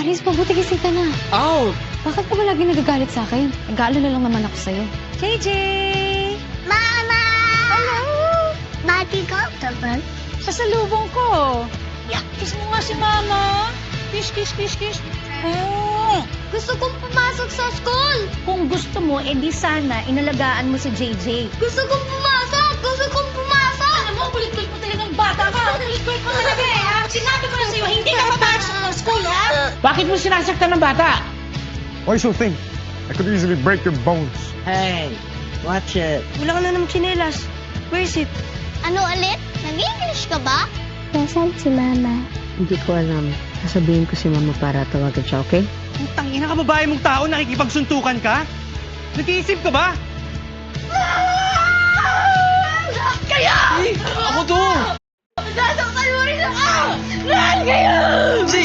Aris, mabuti gising ka na. Out! Bakit ka ba lagi nagagalit sa akin? Nag-aalala lang naman ako sa'yo. JJ! Mama! Hello? Bakit ka tagal? Pasalubong ko. Yak, kiss mo nga si Mama. Kiss, kiss, kiss, kiss. Oh. Gusto kong pumasok sa school! Kung gusto mo, edi sana inalagaan mo si JJ. Gusto kong pumasok! Gusto kong pumasok! Alam mo, kulit-kulit mo talagang bata ka. Kulit-kulit mo talaga eh. Ha? Sinabi ko na sa'yo, hindi ka papasok ng school, ha? Bakit mo sinasaktan ng bata? Why you so think? I could easily break your bones. Hey, watch it. Wala ka na namang tsinelas. Where is it? Ano ulit? Nag-English ka ba? Nasaan si Mama? Hindi ko alam. Sasabihin ko si Mama para tawagan siya, okay? Putang ina ka, babae mong tao, nakikipagsuntukan ka? Nag-iisip ka ba? Ako to! Nasaktan mo rin ako! Lahat kayo! Si...